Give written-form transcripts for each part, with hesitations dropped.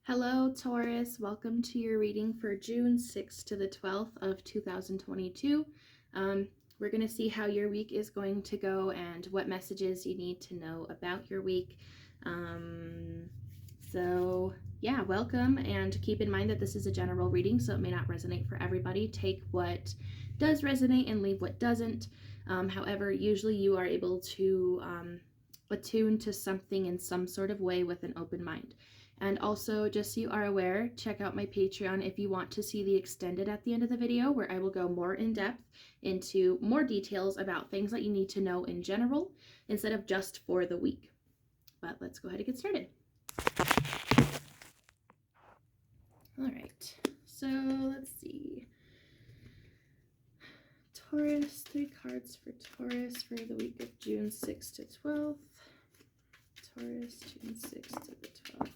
Hello, Taurus. Welcome to your reading for June 6th to the 12th of 2022. We're going to see how your week is going to go and what messages you need to know about your week. Yeah, welcome, and keep in mind that this is a general reading, so it may not resonate for everybody. Take what does resonate and leave what doesn't. However, usually you are able to attune to something in some sort of way with an open mind. And also, just so you are aware, check out my Patreon if you want to see the extended at the end of the video, where I will go more in depth into more details about things that you need to know in general instead of just for the week. But let's go ahead and get started. All right, so let's see. Taurus, 3 cards for Taurus for the week of June 6th to 12th. Taurus, June 6th to the 12th.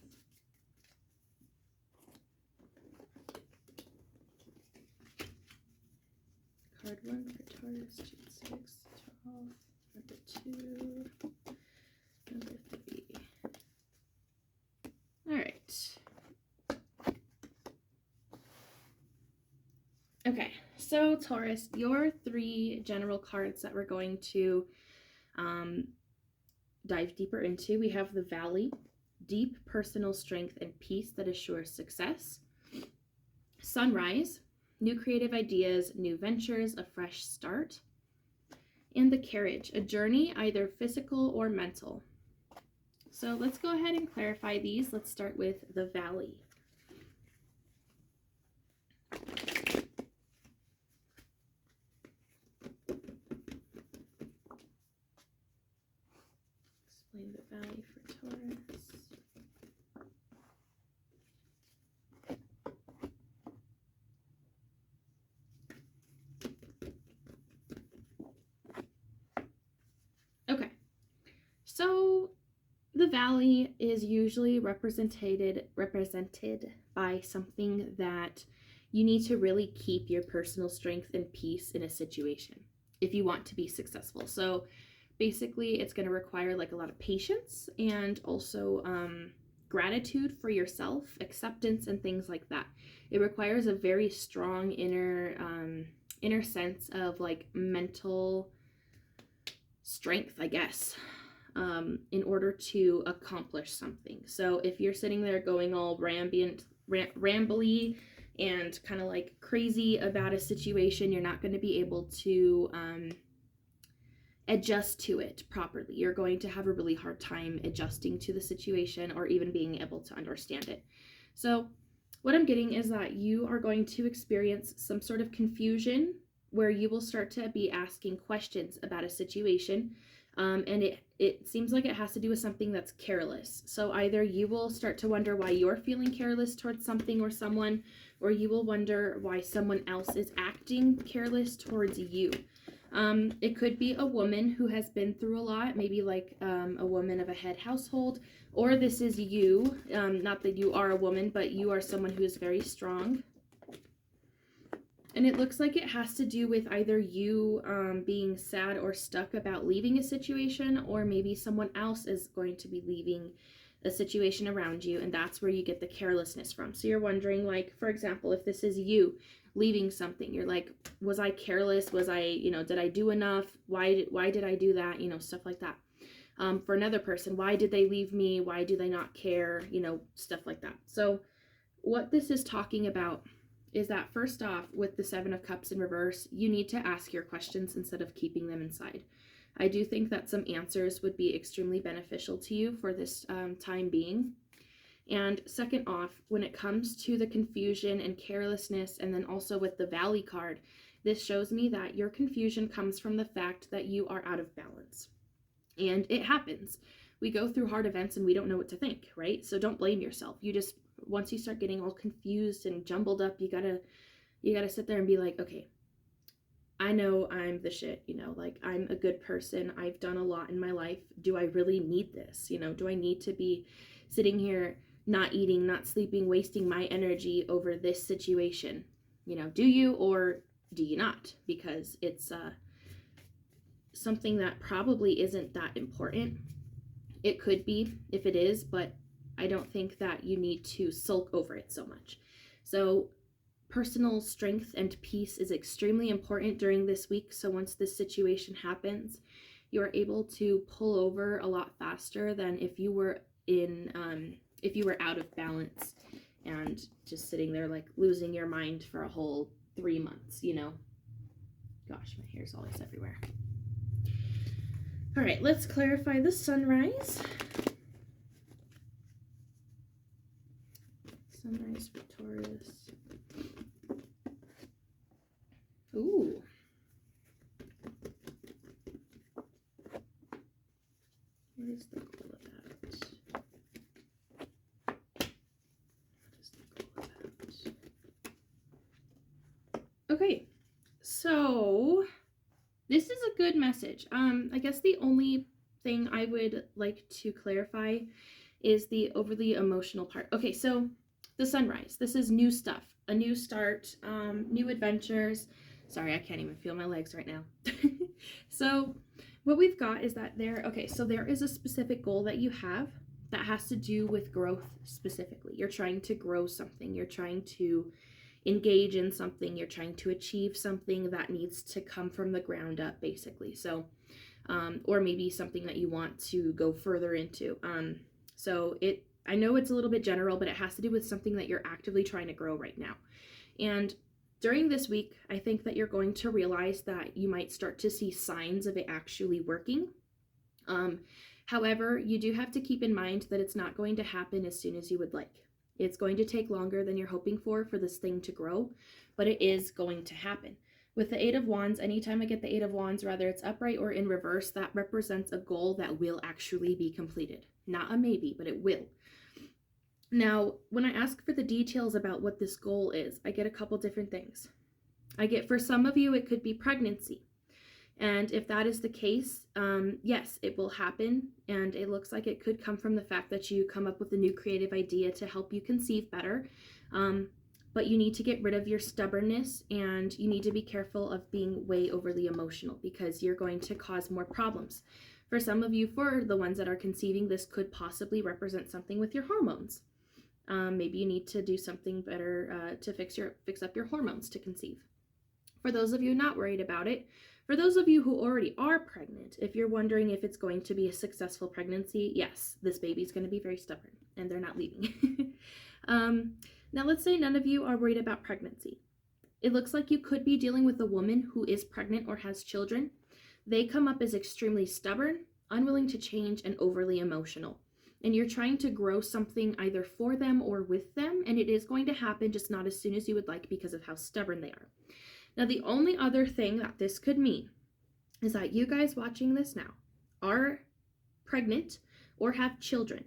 Card 1 for Taurus, June 6th, 12th. Number 2, number 3. All right. Okay, so Taurus, your 3 general cards that we're going to dive deeper into. We have the Valley, deep personal strength and peace that assures success. Sunrise, new creative ideas, new ventures, a fresh start. And the Carriage, a journey either physical or mental. So let's go ahead and clarify these. Let's start with the Valley. Explain the Valley for Taurus. Okay, so the Valley is usually represented by something that you need to really keep your personal strength and peace in a situation if you want to be successful. So basically it's going to require like a lot of patience and also gratitude for yourself, acceptance, and things like that. It requires a very strong inner sense of like mental strength, I guess, in order to accomplish something. So if you're sitting there going all rambly and kind of like crazy about a situation, you're not going to be able to adjust to it properly. You're going to have a really hard time adjusting to the situation or even being able to understand it. So what I'm getting is that you are going to experience some sort of confusion where you will start to be asking questions about a situation. And it seems like it has to do with something that's careless. So either you will start to wonder why you're feeling careless towards something or someone, or you will wonder why someone else is acting careless towards you. It could be a woman who has been through a lot, maybe like a woman of a head household, or this is you, not that you are a woman, but you are someone who is very strong. And it looks like it has to do with either you being sad or stuck about leaving a situation, or maybe someone else is going to be leaving a situation around you, and that's where you get the carelessness from. So you're wondering, like, for example, if this is you leaving something, you're like, was I careless? Was I, did I do enough? Why did I do that? Stuff like that. For another person, why did they leave me? Why do they not care? Stuff like that. So what this is talking about is that, first off, with the 7 of Cups in reverse, you need to ask your questions instead of keeping them inside. I do think that some answers would be extremely beneficial to you for this time being. And second off, when it comes to the confusion and carelessness, and then also with the Valley card, this shows me that your confusion comes from the fact that you are out of balance. And it happens. We go through hard events and we don't know what to think, right? So don't blame yourself. You just, once you start getting all confused and jumbled up, you gotta sit there and be like, okay, I know I'm the shit, like I'm a good person. I've done a lot in my life. Do I really need this? Do I need to be sitting here not eating, not sleeping, wasting my energy over this situation? Do you, or do you not? Because it's something that probably isn't that important. It could be if it is, but I don't think that you need to sulk over it so much. So personal strength and peace is extremely important during this week. So once this situation happens, you are able to pull over a lot faster than if you were out of balance and just sitting there like losing your mind for a whole 3 months, you know. Gosh, my hair's always everywhere. All right, let's clarify the sunrise. Sunrise for Taurus. Ooh. What is the goal of that? What is the goal of that? Okay, so this is a good message. I guess the only thing I would like to clarify is the overly emotional part. Okay, so the sunrise. This is new stuff, a new start, new adventures. Sorry, I can't even feel my legs right now. So what we've got is that there is a specific goal that you have that has to do with growth specifically. You're trying to grow something. You're trying to engage in something. You're trying to achieve something that needs to come from the ground up, basically. So, or maybe something that you want to go further into. I know it's a little bit general, but it has to do with something that you're actively trying to grow right now. And during this week, I think that you're going to realize that you might start to see signs of it actually working. However, you do have to keep in mind that it's not going to happen as soon as you would like. It's going to take longer than you're hoping for this thing to grow, but it is going to happen. With the 8 of Wands, anytime I get the 8 of Wands, whether it's upright or in reverse, that represents a goal that will actually be completed. Not a maybe, but it will. Now, when I ask for the details about what this goal is, I get a couple different things. For some of you, it could be pregnancy. And if that is the case, yes, it will happen. And it looks like it could come from the fact that you come up with a new creative idea to help you conceive better. But you need to get rid of your stubbornness, and you need to be careful of being way overly emotional, because you're going to cause more problems. For some of you, for the ones that are conceiving, this could possibly represent something with your hormones. Maybe you need to do something better to fix up your hormones to conceive. For those of you not worried about it, for those of you who already are pregnant, if you're wondering if it's going to be a successful pregnancy, yes, this baby's going to be very stubborn and they're not leaving. Now let's say none of you are worried about pregnancy. It looks like you could be dealing with a woman who is pregnant or has children. They come up as extremely stubborn, unwilling to change, and overly emotional. And you're trying to grow something either for them or with them, and it is going to happen, just not as soon as you would like because of how stubborn they are. Now, the only other thing that this could mean is that you guys watching this now are pregnant or have children,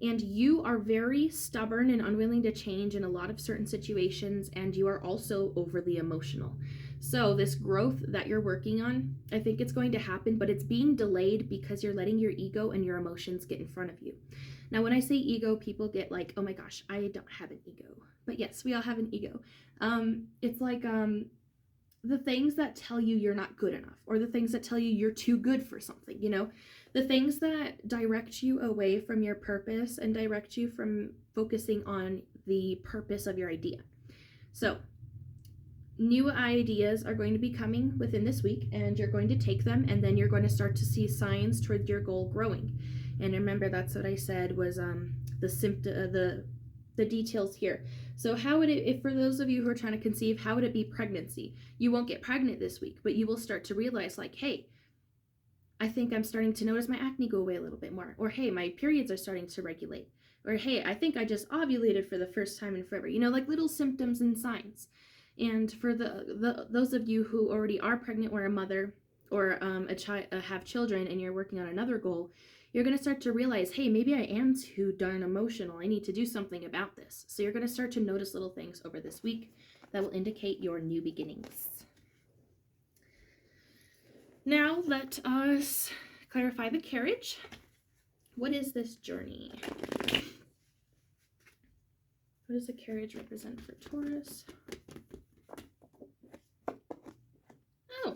and you are very stubborn and unwilling to change in a lot of certain situations, and you are also overly emotional. So this growth that you're working on, I think it's going to happen, but it's being delayed because you're letting your ego and your emotions get in front of you. Now, when I say ego, people get like, oh my gosh, I don't have an ego. But yes, we all have an ego. It's like the things that tell you you're not good enough, or the things that tell you you're too good for something, you know, the things that direct you away from your purpose and direct you from focusing on the purpose of your idea. So new ideas are going to be coming within this week, and you're going to take them, and then you're going to start to see signs toward your goal growing. And remember, that's what I said was the details here. So how would it, if for those of you who are trying to conceive, how would it be pregnancy? You won't get pregnant this week, but you will start to realize like, hey, I think I'm starting to notice my acne go away a little bit more. Or hey, my periods are starting to regulate. Or hey, I think I just ovulated for the first time in forever. You know, like little symptoms and signs. And for those of you who already are pregnant or a mother or have children, and you're working on another goal, you're going to start to realize, hey, maybe I am too darn emotional. I need to do something about this. So you're going to start to notice little things over this week that will indicate your new beginnings. Now let us clarify the carriage. What is this journey? What does the carriage represent for Taurus? Oh.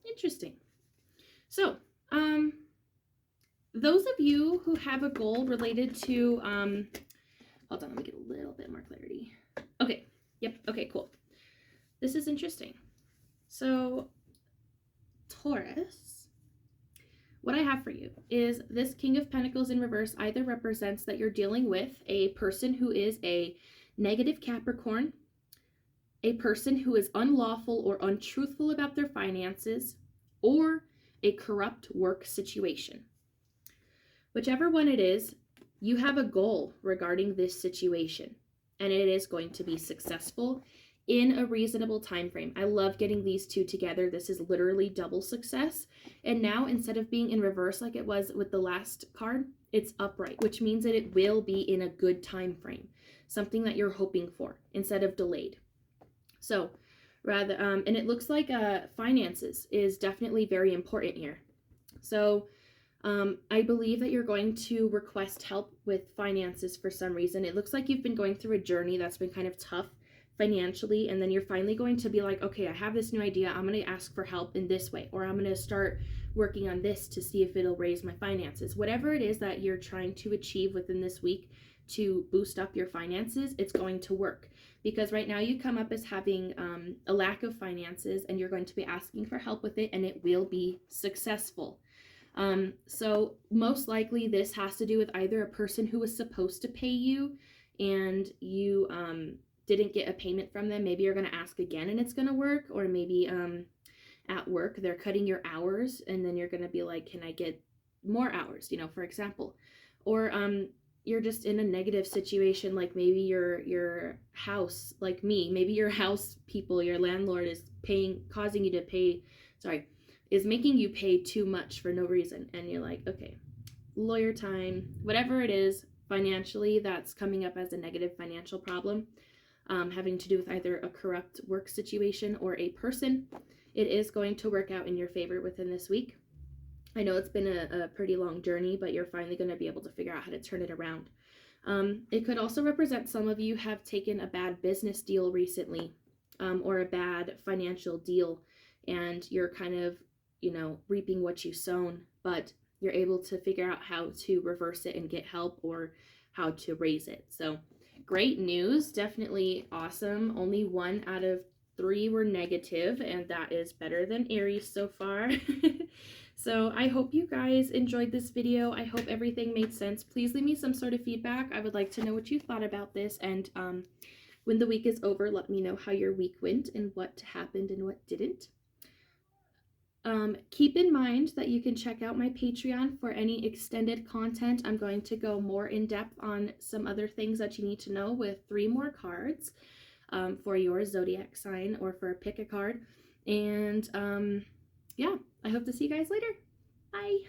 Interesting. So, those of you who have a goal related to, hold on, let me get a little bit more clarity. Okay, yep, okay, cool. This is interesting. So, Taurus, what I have for you is this King of Pentacles in reverse either represents that you're dealing with a person who is a negative Capricorn, a person who is unlawful or untruthful about their finances, or a corrupt work situation. Whichever one it is, you have a goal regarding this situation, and it is going to be successful in a reasonable time frame. I love getting these two together. This is literally double success. And now, instead of being in reverse like it was with the last card, it's upright, which means that it will be in a good time frame, something that you're hoping for instead of delayed. So rather, and it looks like finances is definitely very important here. So I believe that you're going to request help with finances for some reason. It looks like you've been going through a journey that's been kind of tough financially, and then you're finally going to be like, okay, I have this new idea. I'm going to ask for help in this way, or I'm going to start working on this to see if it'll raise my finances. Whatever it is that you're trying to achieve within this week to boost up your finances, it's going to work. Because right now you come up as having a lack of finances, and you're going to be asking for help with it, and it will be successful. So most likely this has to do with either a person who was supposed to pay you and you didn't get a payment from them. Maybe you're going to ask again and it's going to work, or maybe at work they're cutting your hours and then you're going to be like, can I get more hours, for example. Or you're just in a negative situation, like maybe your house, like me, maybe your house people, your landlord is is making you pay too much for no reason, and you're like, okay, lawyer time, whatever it is financially that's coming up as a negative financial problem, having to do with either a corrupt work situation or a person, it is going to work out in your favor within this week. I know it's been a pretty long journey, but you're finally going to be able to figure out how to turn it around. It could also represent some of you have taken a bad business deal recently, or a bad financial deal, and you're kind of reaping what you sown, but you're able to figure out how to reverse it and get help, or how to raise it. So great news, definitely awesome. Only 1 out of 3 were negative, and that is better than Aries so far. So I hope you guys enjoyed this video. I hope everything made sense. Please leave me some sort of feedback. I would like to know what you thought about this, and when the week is over, let me know how your week went and what happened and what didn't. Keep in mind that you can check out my Patreon for any extended content. I'm going to go more in depth on some other things that you need to know with 3 more cards for your zodiac sign, or for pick a card. And yeah, I hope to see you guys later. Bye.